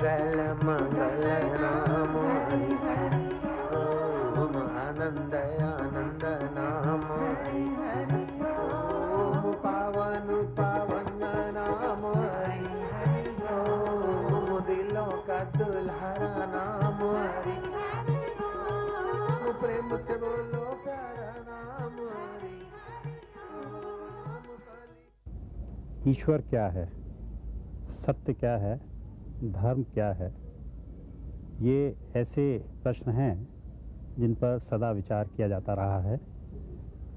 मंगल मंगल नाम हरि ओम आनंद आनंद नाम हरि ओम पावन पावन नाम हरि ओम दिलों का दुल्हरा नाम हरि ओम प्रेम से बोलो प्यारा नाम हरि ओम कली। ईश्वर क्या है, सत्य क्या है, धर्म क्या है, ये ऐसे प्रश्न हैं जिन पर सदा विचार किया जाता रहा है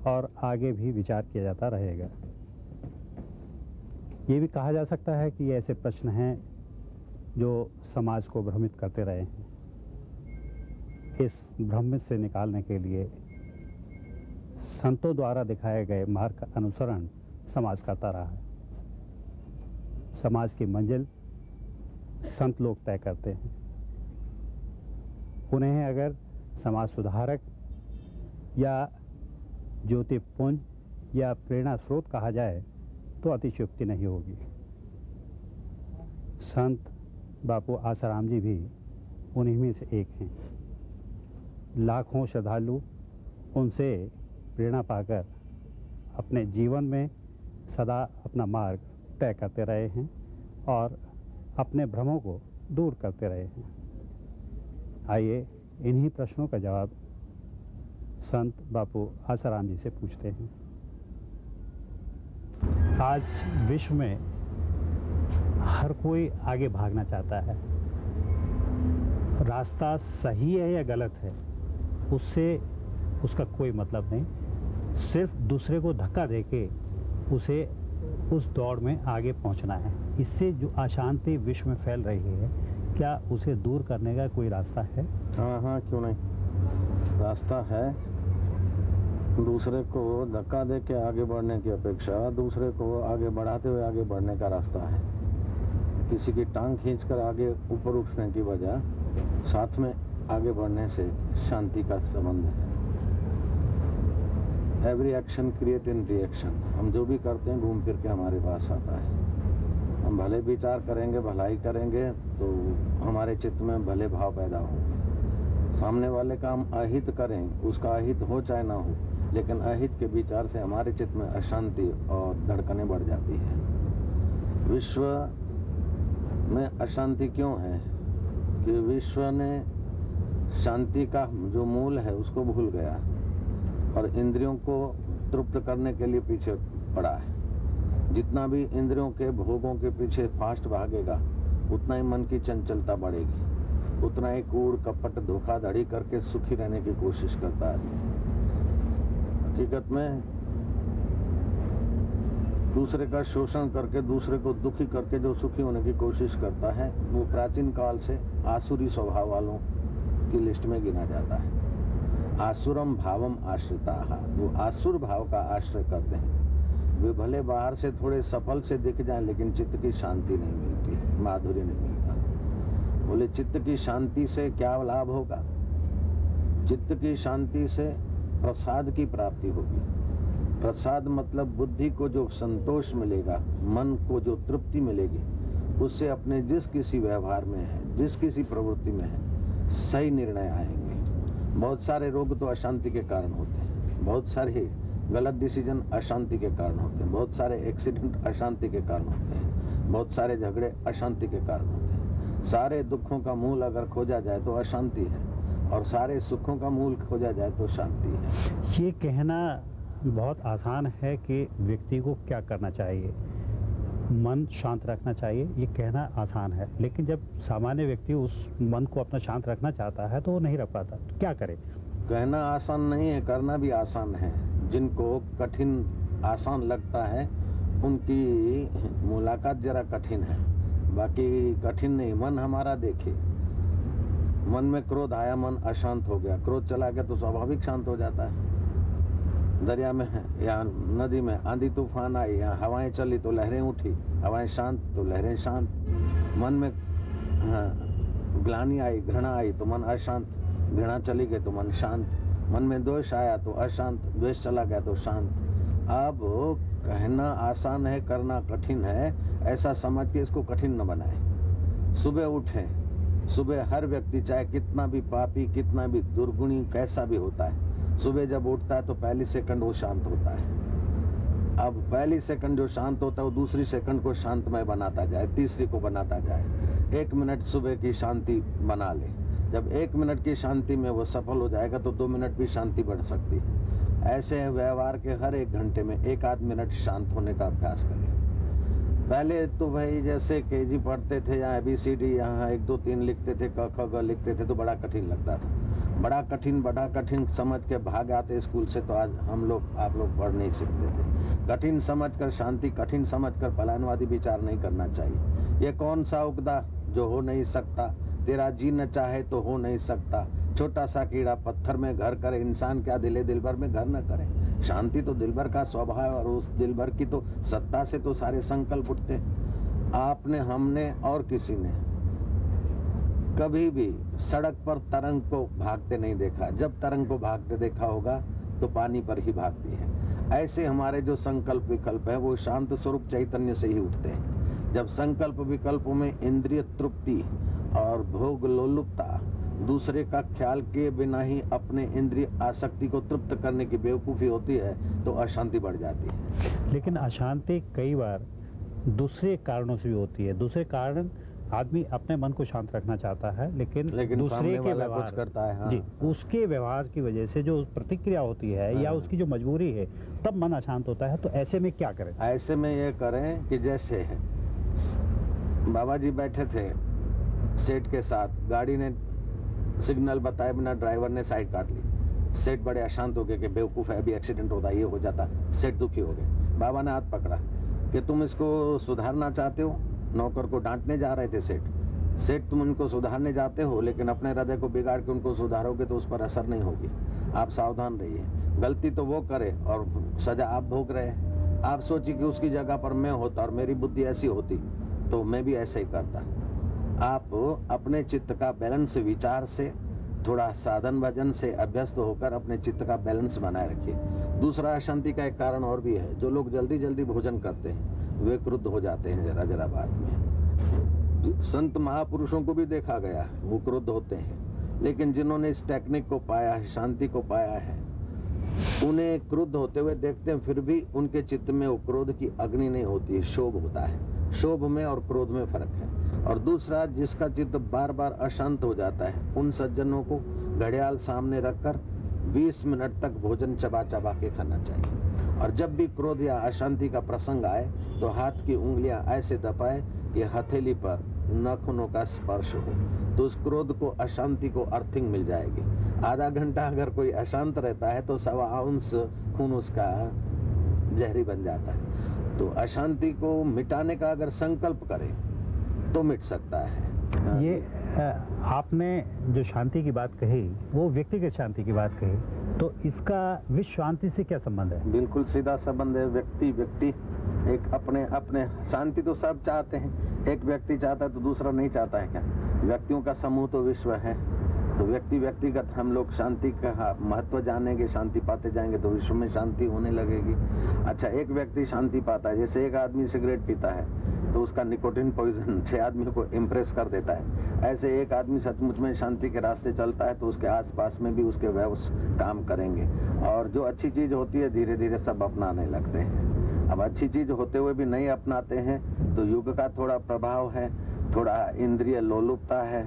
और आगे भी विचार किया जाता रहेगा। ये भी कहा जा सकता है कि ये ऐसे प्रश्न हैं जो समाज को भ्रमित करते रहे हैं। इस भ्रम से निकालने के लिए संतों द्वारा दिखाए गए मार्ग का अनुसरण समाज करता रहा है। समाज की मंजिल संत लोग तय करते हैं। उन्हें अगर समाज सुधारक या ज्योतिपुंज या प्रेरणा स्रोत कहा जाए तो अतिशयोक्ति नहीं होगी। संत बापू आसाराम जी भी उन्हीं में से एक हैं। लाखों श्रद्धालु उनसे प्रेरणा पाकर अपने जीवन में सदा अपना मार्ग तय करते रहे हैं और अपने भ्रमों को दूर करते रहे हैं। आइए इन्हीं प्रश्नों का जवाब संत बापू आसाराम जी से पूछते हैं। आज विश्व में हर कोई आगे भागना चाहता है। रास्ता सही है या गलत है उससे उसका कोई मतलब नहीं। सिर्फ दूसरे को धक्का देके उसे उस दौड़ में आगे पहुंचना है। इससे जो अशांति विश्व में फैल रही है, क्या उसे दूर करने का कोई रास्ता है? हाँ, क्यों नहीं, रास्ता है। दूसरे को धक्का दे के आगे बढ़ने की अपेक्षा दूसरे को आगे बढ़ाते हुए आगे बढ़ने का रास्ता है। किसी की टांग खींचकर आगे ऊपर उठने की बजाय साथ में आगे बढ़ने से शांति का संबंध है। Every action create in reaction. हम जो भी करते हैं घूम फिर के हमारे पास आता है। हम भले विचार करेंगे, भलाई करेंगे तो हमारे चित्त में भले भाव पैदा होंगे। सामने वाले का हम अहित करें, उसका अहित हो चाहे ना हो, लेकिन अहित के विचार से हमारे चित्त में अशांति और धड़कनें बढ़ जाती है। विश्व में अशांति क्यों है कि विश्व ने शांति का जो मूल है उसको भूल गया और इंद्रियों को तृप्त करने के लिए पीछे पड़ा है। जितना भी इंद्रियों के भोगों के पीछे फास्ट भागेगा उतना ही मन की चंचलता बढ़ेगी, उतना ही कूड़ कपट धोखाधड़ी करके सुखी रहने की कोशिश करता है। हकीकत में दूसरे का शोषण करके, दूसरे को दुखी करके जो सुखी होने की कोशिश करता है वो प्राचीन काल से आसुरी स्वभाव वालों की लिस्ट में गिना जाता है। आसुरम भावम आश्रिता, वो आसुर भाव का आश्रय करते हैं। वे भले बाहर से थोड़े सफल से दिख जाएं लेकिन चित्त की शांति नहीं मिलती, माधुर्य नहीं मिलता। बोले चित्त की शांति से क्या लाभ होगा? चित्त की शांति से प्रसाद की प्राप्ति होगी। प्रसाद मतलब बुद्धि को जो संतोष मिलेगा, मन को जो तृप्ति मिलेगी, उससे अपने जिस किसी व्यवहार में है, जिस किसी प्रवृत्ति में है, सही निर्णय आएंगे। बहुत सारे रोग तो अशांति के कारण होते हैं, बहुत सारे गलत डिसीजन अशांति के कारण होते हैं, बहुत सारे एक्सीडेंट अशांति के कारण होते हैं, बहुत सारे झगड़े अशांति के कारण होते हैं। सारे दुखों का मूल अगर खोजा जाए तो अशांति है और सारे सुखों का मूल खोजा जाए तो शांति है। ये कहना बहुत आसान है कि व्यक्ति को क्या करना चाहिए, मन शांत रखना चाहिए, ये कहना आसान है। लेकिन जब सामान्य व्यक्ति उस मन को अपना शांत रखना चाहता है तो वो नहीं रख पाता, तो क्या करे? कहना आसान नहीं है, करना भी आसान है। जिनको कठिन आसान लगता है उनकी मुलाकात जरा कठिन है, बाकी कठिन नहीं। मन हमारा देखे, मन में क्रोध आया, मन अशांत हो गया, क्रोध चला गया तो स्वाभाविक शांत हो जाता है। दरिया में या नदी में आंधी तूफान आई या हवाएं चली तो लहरें उठी, हवाएं शांत तो लहरें शांत। मन में ग्लानि आई, घृणा आई तो मन अशांत, घृणा चली गई तो मन शांत। मन में द्वेष आया तो अशांत, द्वेष चला गया तो शांत। अब कहना आसान है, करना कठिन है, ऐसा समझ के इसको कठिन न बनाए। सुबह उठें। सुबह हर व्यक्ति चाहे कितना भी पापी, कितना भी दुर्गुणी, कैसा भी होता है, सुबह जब उठता है तो पहली सेकंड वो शांत होता है। अब पहली सेकंड जो शांत होता है वो दूसरी सेकंड को शांतमय बनाता जाए, तीसरी को बनाता जाए। 1 मिनट सुबह की शांति बना ले। जब 1 मिनट की शांति में वो सफल हो जाएगा तो 2 मिनट भी शांति बढ़ सकती है। ऐसे व्यवहार के हर 1 घंटे में 1 आध मिनट शांत होने का अभ्यास करें। पहले तो भाई जैसे केजी पढ़ते थे या ABCD यहाँ 1 2 3 लिखते थे, क ख ग लिखते थे तो बड़ा कठिन लगता था। बड़ा कठिन समझ के भाग आते स्कूल से, तो आज हम लोग आप लोग पढ़ नहीं सकते थे। कठिन समझ कर शांति, कठिन समझ कर पलायनवादी विचार नहीं करना चाहिए। ये कौन सा उगदा जो हो नहीं सकता, तेरा जी न चाहे तो हो नहीं सकता। छोटा सा कीड़ा पत्थर में घर करे, इंसान क्या दिलभर में घर न करे। शांति तो दिलभर का स्वभाव है, और उस दिलभर की तो सत्ता से तो सारे संकल्प उठते हैं। आपने, हमने और किसी ने कभी भी सड़क पर तरंग को भागते नहीं देखा। जब तरंग को भागते देखा होगा तो पानी पर ही भागती है। ऐसे हमारे जो संकल्प विकल्प है वो शांत स्वरूप चैतन्य से ही उठते हैं। जब संकल्प विकल्पों में इंद्रिय तृप्ति और भोग लोलुपता, दूसरे का ख्याल किए बिना ही अपने इंद्रिय आसक्ति को तृप्त करने की बेवकूफ़ी होती है तो अशांति बढ़ जाती है। लेकिन अशांति कई बार दूसरे कारणों से भी होती है। दूसरे कारण, आदमी अपने मन को शांत रखना चाहता है, लेकिन दूसरे के व्यवहार कुछ करता है। हाँ। जी, उसके व्यवहार की वजह से जो प्रतिक्रिया होती है, हाँ, या उसकी जो मजबूरी है, तब मन अशांत होता है। तो ऐसे में क्या करें? ऐसे में ये करें कि जैसे बाबा जी बैठे थे सेठ के साथ, गाड़ी ने सिग्नल बताए बिना ड्राइवर ने साइड काट ली। सेठ बड़े अशांत हो गए कि बेवकूफ़ है, अभी एक्सीडेंट होता, ये हो जाता। सेठ दुखी हो गए। बाबा ने हाथ पकड़ा कि तुम इसको सुधारना चाहते हो। नौकर को डांटने जा रहे थे सेठ, तुम उनको सुधारने जाते हो, लेकिन अपने हृदय को बिगाड़ के उनको सुधारोगे तो उस पर असर नहीं होगी। आप सावधान रहिए। गलती तो वो करे और सजा आप भोग रहे हैं। आप सोचिए कि उसकी जगह पर मैं होता और मेरी बुद्धि ऐसी होती तो मैं भी ऐसे ही करता। आप अपने चित्त का बैलेंस विचार से, थोड़ा साधन भजन से अभ्यस्त होकर अपने चित्त का बैलेंस बनाए रखिए। दूसरा, अशांति का एक कारण और भी है। जो लोग जल्दी जल्दी भोजन करते हैं वे क्रुद्ध हो जाते हैं जरा बाद में। संत महापुरुषों को भी देखा गया, वो क्रुद्ध होते हैं। लेकिन जिन्होंने इस टेक्निक को पाया है, शांति को पाया है, उन्हें क्रुद्ध होते हुए देखते हैं, फिर भी उनके चित्त में वो क्रोध की अग्नि नहीं होती है, क्षोभ होता है। क्षोभ में और क्रोध में फर्क है। और दूसरा, जिसका चित्त बार बार अशांत हो जाता है, उन सज्जनों को घड़ियाल सामने रखकर 20 मिनट तक भोजन चबा चबा के खाना चाहिए। और जब भी क्रोध या अशांति का प्रसंग आए तो हाथ की उंगलियां ऐसे दबाए कि हथेली पर नाखूनों का स्पर्श हो, तो उस क्रोध को, अशांति को अर्थिंग मिल जाएगी। आधा घंटा अगर कोई अशांत रहता है तो 1.25 आउंस खून उसका जहरी बन जाता है। तो अशांति को मिटाने का अगर संकल्प करें तो मिट सकता है। ये आपने जो शांति की बात कही, वो व्यक्तिगत शांति की बात कही, तो इसका विश्व शांति से क्या संबंध है? बिल्कुल सीधा संबंध है। व्यक्ति एक अपने शांति तो सब चाहते हैं। एक व्यक्ति चाहता है तो दूसरा नहीं चाहता है क्या? व्यक्तियों का समूह तो विश्व है। तो व्यक्तिगत हम लोग शांति का महत्व जानेंगे, शांति पाते जाएंगे तो विश्व में शांति होने लगेगी। अच्छा, एक व्यक्ति शांति पाता है, जैसे एक आदमी सिगरेट पीता है तो उसका निकोटिन पॉइजन 6 आदमियों को इम्प्रेस कर देता है। ऐसे एक आदमी सचमुच में शांति के रास्ते चलता है तो उसके आसपास में भी उसके व्यवसाय काम करेंगे, और जो अच्छी चीज़ होती है धीरे धीरे सब अपनाने लगते हैं। अब अच्छी चीज़ होते हुए भी नहीं अपनाते हैं तो युग का थोड़ा प्रभाव है, थोड़ा इंद्रिय लोलुपता है,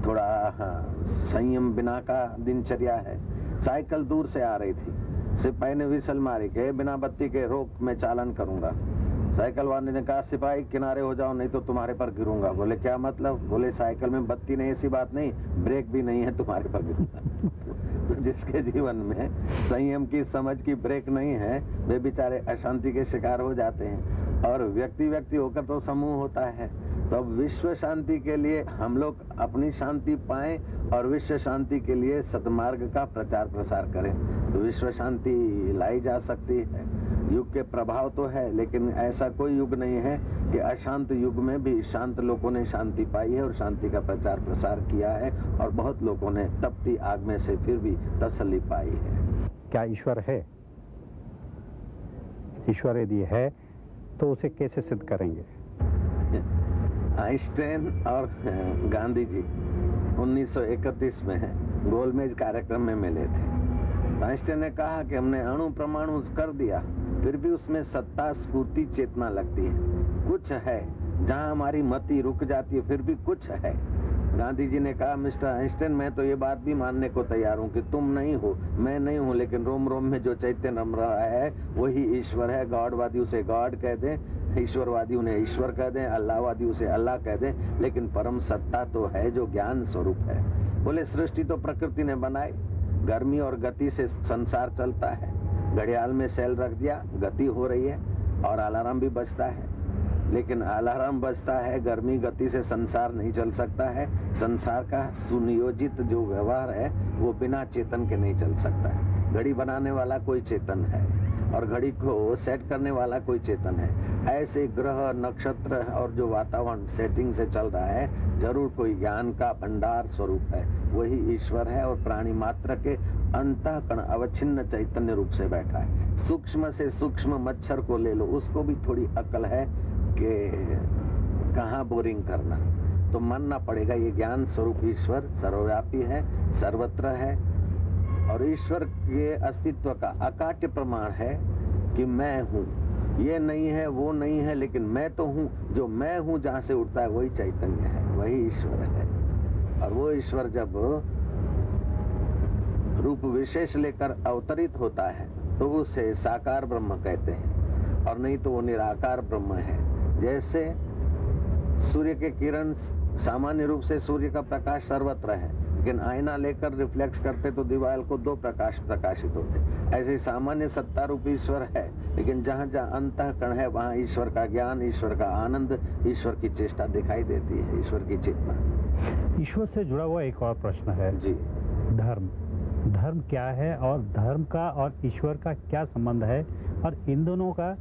थोड़ा संयम बिना का दिनचर्या है। साइकिल दूर से आ रही थी, सिपाही ने विसल मारी कि बिना बत्ती के रोक, मैं चालन करूँगा। साइकिल वाले ने कहा, सिपाही किनारे हो जाओ नहीं तो तुम्हारे पर गिरूंगा। बोले क्या मतलब? बोले साइकिल में बत्ती नहीं, ऐसी बात नहीं, ब्रेक भी नहीं है, तुम्हारे पर गिरूंगा। तो जिसके जीवन में संयम की, समझ की ब्रेक नहीं है, वे बेचारे अशांति के शिकार हो जाते हैं। और व्यक्ति होकर तो समूह होता है। तो अब विश्व शांति के लिए हम लोग अपनी शांति पाएं और विश्व शांति के लिए सतमार्ग का प्रचार प्रसार करें तो विश्व शांति लाई जा सकती है। युग के प्रभाव तो है, लेकिन ऐसा कोई युग नहीं है कि अशांत युग में भी शांत लोगों ने शांति पाई है और शांति का प्रचार प्रसार किया है, और बहुत लोगों ने तपती आग में से फिर भी तसल्ली पाई है। क्या ईश्वर है? ईश्वर यदि है तो उसे कैसे सिद्ध करेंगे? आइंस्टाइन और गांधी जी 1931 में गोलमेज कार्यक्रम में मिले थे। आइंस्टाइन ने कहा कि हमने अणु परमाणु कर दिया, फिर भी उसमें सत्ता स्फूर्ति चेतना लगती है, कुछ है। जहां हमारी मति रुक जाती है फिर भी कुछ है। गांधी जी ने कहा, मिस्टर आइंस्टाइन, मैं तो ये बात भी मानने को तैयार हूँ कि तुम नहीं हो, मैं नहीं हूँ, लेकिन रोम रोम में जो चैतन्य रम रहा है वही ईश्वर है। गॉडवादी उसे गॉड कह दें, ईश्वरवादी उन्हें ईश्वर कह दें, अल्लाहवादी उसे अल्लाह कह दें, लेकिन परम सत्ता तो है जो ज्ञान स्वरूप है। बोले सृष्टि तो प्रकृति ने बनाई, गर्मी और गति से संसार चलता है। घड़ियाल में सेल रख दिया, गति हो रही है और अलार्म भी बजता है, लेकिन अलार्म बजता है, गर्मी गति से संसार नहीं चल सकता है। संसार का सुनियोजित जो व्यवहार है वो बिना चेतन के नहीं चल सकता है। घड़ी बनाने वाला कोई चेतन है और घड़ी को सेट करने वाला कोई चेतन है। ऐसे ग्रह नक्षत्र और जो वातावरण सेटिंग से चल रहा है, जरूर कोई ज्ञान का भंडार स्वरूप है, वही ईश्वर है। और प्राणी मात्र के अंतःकरण अवच्छिन्न चैतन्य रूप से बैठा है। सूक्ष्म से सूक्ष्म मच्छर को ले लो, उसको भी थोड़ी अकल है कि कहाँ बोरिंग करना, तो मानना पड़ेगा ये ज्ञान स्वरूप ईश्वर सर्वव्यापी है, सर्वत्र है। और ईश्वर के अस्तित्व का अकाट्य प्रमाण है कि मैं हूँ, ये नहीं है वो नहीं है, लेकिन मैं तो हूँ। जो मैं हूँ जहाँ से उठता है वही चैतन्य है, वही ईश्वर है। और वो ईश्वर जब रूप विशेष लेकर अवतरित होता है तो उसे साकार ब्रह्म कहते हैं, और नहीं तो वो निराकार ब्रह्म है। जैसे सूर्य के किरण सामान्य रूप से सूर्य का प्रकाश सर्वत्र है, लेकिन आईना लेकर रिफ्लेक्स करते तो दीवार को दो प्रकाश प्रकाशित होते। ऐसे सामान्य सत्ता रूप ईश्वर है, लेकिन जहाँ जहाँ अंतःकरण है वहाँ ईश्वर का ज्ञान, ईश्वर का आनंद, ईश्वर की चेष्टा दिखाई देती है, ईश्वर की चेतना। ईश्वर से जुड़ा हुआ एक और प्रश्न है जी, धर्म। धर्म क्या है और धर्म का और ईश्वर का क्या संबंध है, और इन दोनों का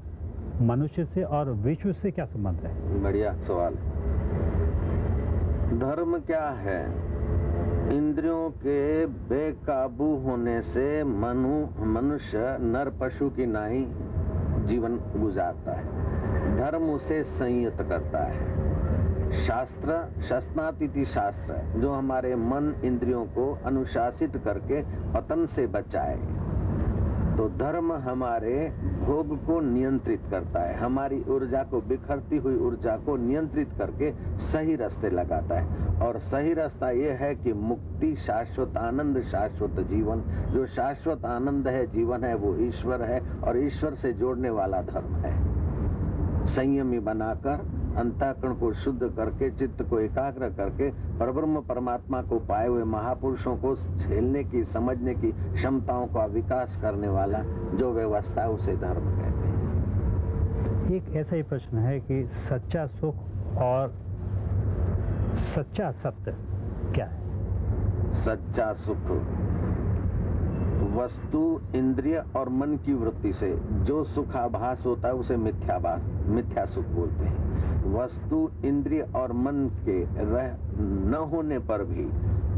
मनुष्य से और विश्व से क्या संबंध है? बढ़िया सवाल है। धर्म क्या है? इंद्रियों के बेकाबू होने से मनुष्य नर पशु की नाई जीवन गुजारता है। धर्म उसे संयत करता है। शास्त्र शस्त्रातीति शास्त्र जो हमारे मन इंद्रियों को अनुशासित करके पतन से बचाए, तो धर्म हमारे भोग को नियंत्रित करता है, हमारी ऊर्जा को, बिखरती हुई ऊर्जा को नियंत्रित करके सही रास्ते लगाता है। और सही रास्ता ये है कि मुक्ति, शाश्वत आनंद, शाश्वत जीवन। जो शाश्वत आनंद है, जीवन है, वो ईश्वर है, और ईश्वर से जोड़ने वाला धर्म है। संयमी बनाकर, अंतःकरण को शुद्ध करके, चित्त को एकाग्र करके परब्रह्म परमात्मा को पाए हुए महापुरुषों को झेलने की, समझने की क्षमताओं का विकास करने वाला जो व्यवस्था है उसे धर्म कहते हैं। एक ऐसा ही प्रश्न है कि सच्चा सुख और सच्चा सत्य क्या है? सच्चा सुख वस्तु, इंद्रिय और मन की वृत्ति से जो सुखाभास होता है उसे मिथ्या सुख बोलते हैं। वस्तु, इंद्रिय और मन के रह न होने पर भी,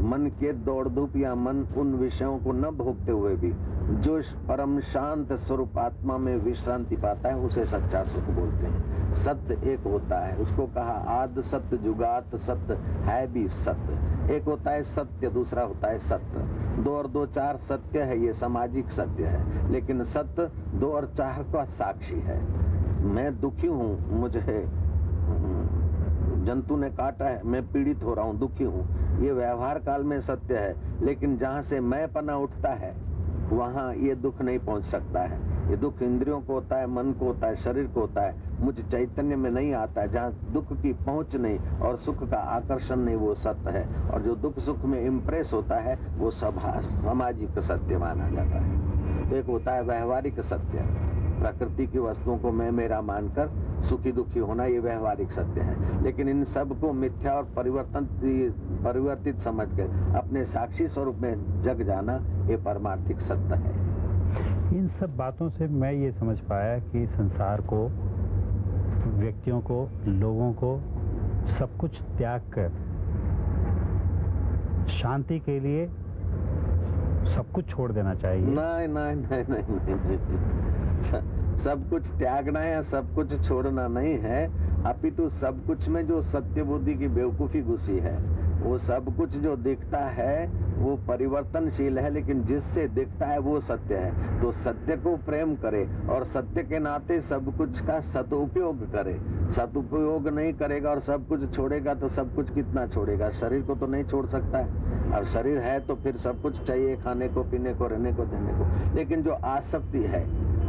मन के दौड़ धूप या मन उन विषयों को न भोगते हुए भी जो परम शांत स्वरूप आत्मा में विश्रांति पाता है उसे सच्चा सुख बोलते हैं। सत्य एक होता है, उसको कहा आद सत्य, जुगात सत्य, है भी सत्य। एक होता है सत्य, दूसरा होता है सत्य। 2 और 2 4 सत्य है, ये सामाजिक सत्य है, लेकिन सत्य 2 और 4 का साक्षी है। मैं दुखी हूँ, मुझे जंतु ने काटा है, मैं पीड़ित हो रहा हूँ, दुखी हूँ, ये व्यवहार काल में सत्य है, लेकिन जहाँ से मैं पना उठता है वहाँ ये दुख नहीं पहुँच सकता है। ये दुख इंद्रियों को होता है, मन को होता है, शरीर को होता है, मुझ चैतन्य में नहीं आता है। जहाँ दुख की पहुँच नहीं और सुख का आकर्षण नहीं, वो सत्य है। और जो दुख सुख में इम्प्रेस होता है वो सामाजिक सत्य माना जाता है। तो एक होता है व्यवहारिक सत्य, प्रकृति की वस्तुओं को मैं मेरा मानकर सुखी दुखी होना, ये व्यवहारिक सत्य है। लेकिन इन सब को मिथ्या और परिवर्तित समझकर अपने साक्षी स्वरूप में जग जाना, ये परमार्थिक सत्य है। इन सब बातों से मैं ये समझ पाया कि संसार को, व्यक्तियों को, लोगों को सब कुछ त्याग कर शांति के लिए सब कुछ छोड़ देना चाहिए। नहीं नहीं नहीं नहीं, नहीं, नहीं। सब कुछ त्यागना है या सब कुछ छोड़ना नहीं है, अपितु सब कुछ में जो सत्य बुद्धि की बेवकूफ़ी घुसी है, वो सब कुछ जो दिखता है वो परिवर्तनशील है, लेकिन जिससे दिखता है वो सत्य है। तो सत्य को प्रेम करे और सत्य के नाते सब कुछ का सदुपयोग करे। सदुपयोग नहीं करेगा और सब कुछ छोड़ेगा तो सब कुछ कितना छोड़ेगा? शरीर को तो नहीं छोड़ सकता है। और शरीर है तो फिर सब कुछ चाहिए, खाने को, पीने को, रहने को, देने को। लेकिन जो आसक्ति है,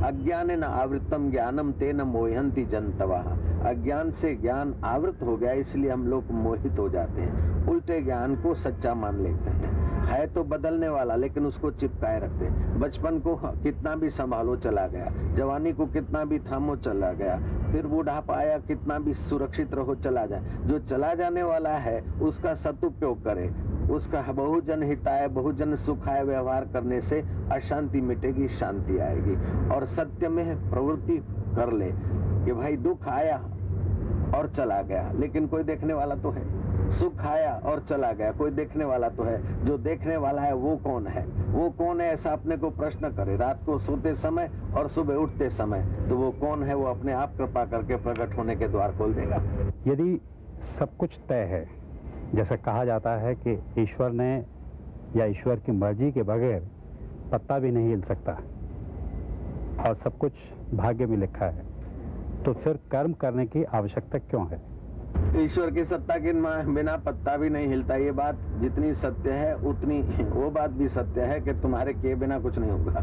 अज्ञानेन आवृतम ज्ञानम तेन मोहयन्ति जन्तवः। अज्ञान से ज्ञान आवृत हो गया, इसलिए हम लोग मोहित हो जाते हैं, उल्टे ज्ञान को सच्चा मान लेते हैं। है तो बदलने वाला, लेकिन उसको चिपकाए रखते हैं। बचपन को कितना भी संभालो चला गया, जवानी को कितना भी थामो चला गया, फिर बुढ़ापा आया कितना भी सुरक्षित रहो चला जाए। जो चला जाने वाला है उसका सदुपयोग करे, उसका बहुजन हिताय बहुजन सुखाय व्यवहार करने से अशांति मिटेगी, शांति आएगी। और सत्य में प्रवृत्ति कर ले कि भाई दुख आया और चला गया, लेकिन कोई देखने वाला तो है। सुख आया और चला गया, कोई देखने वाला तो है। जो देखने वाला है वो कौन है? वो कौन है, ऐसा अपने को प्रश्न करे रात को सोते समय और सुबह उठते समय। तो वो कौन है, वो अपने आप कृपा करके प्रकट होने के द्वार खोल देगा। यदि सब कुछ तय है, जैसे कहा जाता है कि ईश्वर ने या ईश्वर की मर्जी के बगैर पत्ता भी नहीं हिल सकता और सब कुछ भाग्य में लिखा है, तो फिर कर्म करने की आवश्यकता क्यों है? ईश्वर की सत्ता के बिना पत्ता भी नहीं हिलता। ये बात जितनी सत्य है उतनी वो बात भी सत्य है कि तुम्हारे किए बिना कुछ नहीं होगा।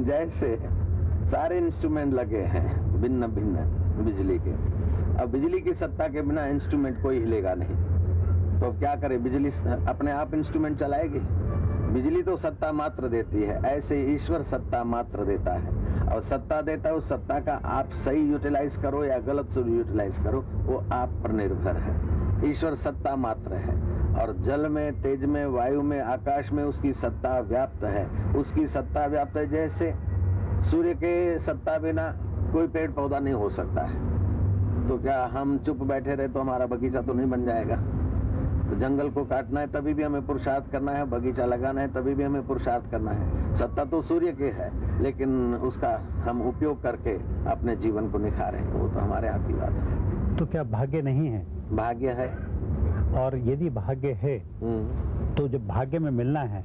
जैसे सारे इंस्ट्रूमेंट लगे हैं भिन्न भिन्न बिजली के, अब बिजली की सत्ता के बिना इंस्ट्रूमेंट कोई हिलेगा नहीं, तो क्या करे? बिजली अपने आप इंस्ट्रूमेंट चलाएगी? बिजली तो सत्ता मात्र देती है, ऐसे ईश्वर सत्ता मात्र देता है। और सत्ता देता है, उस सत्ता का आप सही यूटिलाइज करो या गलत से यूटिलाइज करो, वो आप पर निर्भर है। ईश्वर सत्ता मात्र है और जल में, तेज में, वायु में, आकाश में उसकी सत्ता व्याप्त है। उसकी सत्ता व्याप्त है। जैसे सूर्य के सत्ता बिना कोई पेड़ पौधा नहीं हो सकता है, तो क्या हम चुप बैठे रहे तो हमारा बगीचा तो नहीं बन जाएगा? तो जंगल को काटना है तभी भी हमें पुरुषार्थ करना है, बगीचा लगाना है तभी भी हमें पुरुषार्थ करना है। सत्ता तो सूर्य की है, लेकिन उसका हम उपयोग करके अपने जीवन को निखारें, वो तो हमारे हाथ की बात है। तो क्या भाग्य नहीं है? भाग्य है। और यदि भाग्य है तो जब भाग्य में मिलना है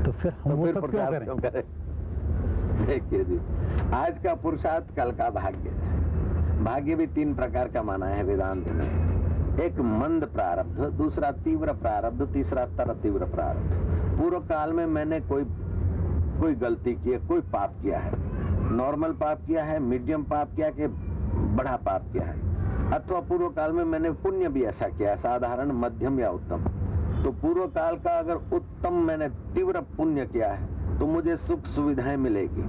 तो फिर हम वो सब क्यों करें? देखिए जी, आज का पुरुषार्थ कल का भाग्य है। भाग्य भी 3 प्रकार का माना है वेदांत में। एक मंद प्रारब्ध, दूसरा तीव्र प्रारब्ध, तीसरा तर तीव्र प्रारब्ध। पूर्व काल में मैंने कोई गलती की है, कोई पाप किया है, नॉर्मल पाप किया है, मीडियम पाप किया कि बड़ा पाप किया है, अथवा पूर्व काल में मैंने पुण्य भी ऐसा किया है, साधारण, मध्यम या उत्तम। तो पूर्व काल का अगर उत्तम मैंने तीव्र पुण्य किया है तो मुझे सुख सुविधाएं मिलेगी।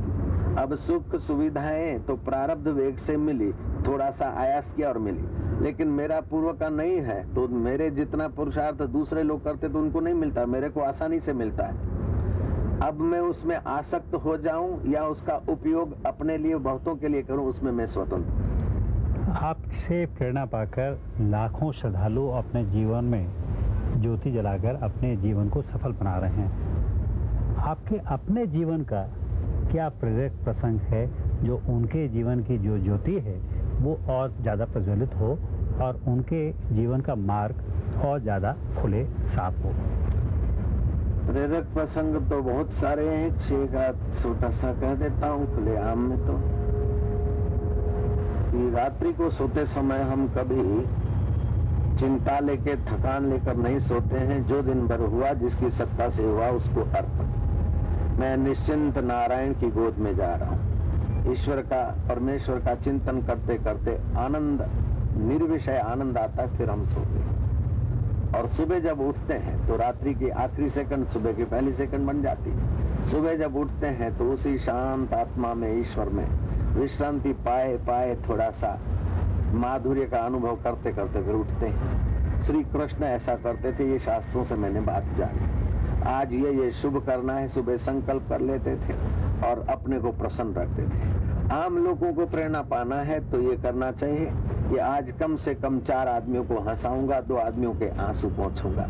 अब सुख सुविधाएं तो प्रारब्ध वेग से मिली, थोड़ा सा आयास किया और मिली, लेकिन मेरा पूर्व का नहीं है, तो मेरे जितना पुरुषार्थ दूसरे लोग करते तो उनको नहीं मिलता, मेरे को आसानी से मिलता है। अब मैं उसमें आसक्त हो जाऊं या उसका उपयोग अपने लिए, बहुतों के लिए करूं, उसमें मैं स्वतंत्र। आपसे प्रेरणा पाकर लाखों श्रद्धालु अपने जीवन में ज्योति जलाकर अपने जीवन को सफल बना रहे हैं। आपके अपने जीवन का क्या प्रेरक प्रसंग है जो उनके जीवन की जो ज्योति है वो और ज़्यादा प्रज्वलित हो और उनके जीवन का मार्ग और ज़्यादा खुले, साफ हो? प्रेरक प्रसंग तो बहुत सारे हैं, एक छोटा सा कह देता हूँ खुले आम में। तो कि रात्रि को सोते समय हम कभी चिंता लेके, थकान लेकर नहीं सोते हैं। जो दिन भर हुआ, जिसकी सत्ता से हुआ, उसको अर्पण। मैं निश्चिंत नारायण की गोद में जा रहा हूँ। ईश्वर का, परमेश्वर का चिंतन करते करते आनंद, निर्विषय आनंद आता है, फिर हम सोते हैं। और सुबह जब उठते हैं तो रात्रि की आखिरी सेकंड सुबह की पहली सेकंड बन जाती है। सुबह जब उठते हैं तो उसी शांत आत्मा में, ईश्वर में विश्रांति पाए पाए थोड़ा सा माधुर्य का अनुभव करते करते फिर उठते हैं। श्री कृष्ण ऐसा करते थे, ये शास्त्रों से मैंने बात जानी। आज ये शुभ करना है, सुबह संकल्प कर लेते थे और अपने को प्रसन्न रखते थे। आम लोगों को प्रेरणा पाना है तो ये करना चाहिए कि आज कम से कम 4 आदमियों को हंसाऊंगा, 2 आदमियों के आंसू पोंछूंगा।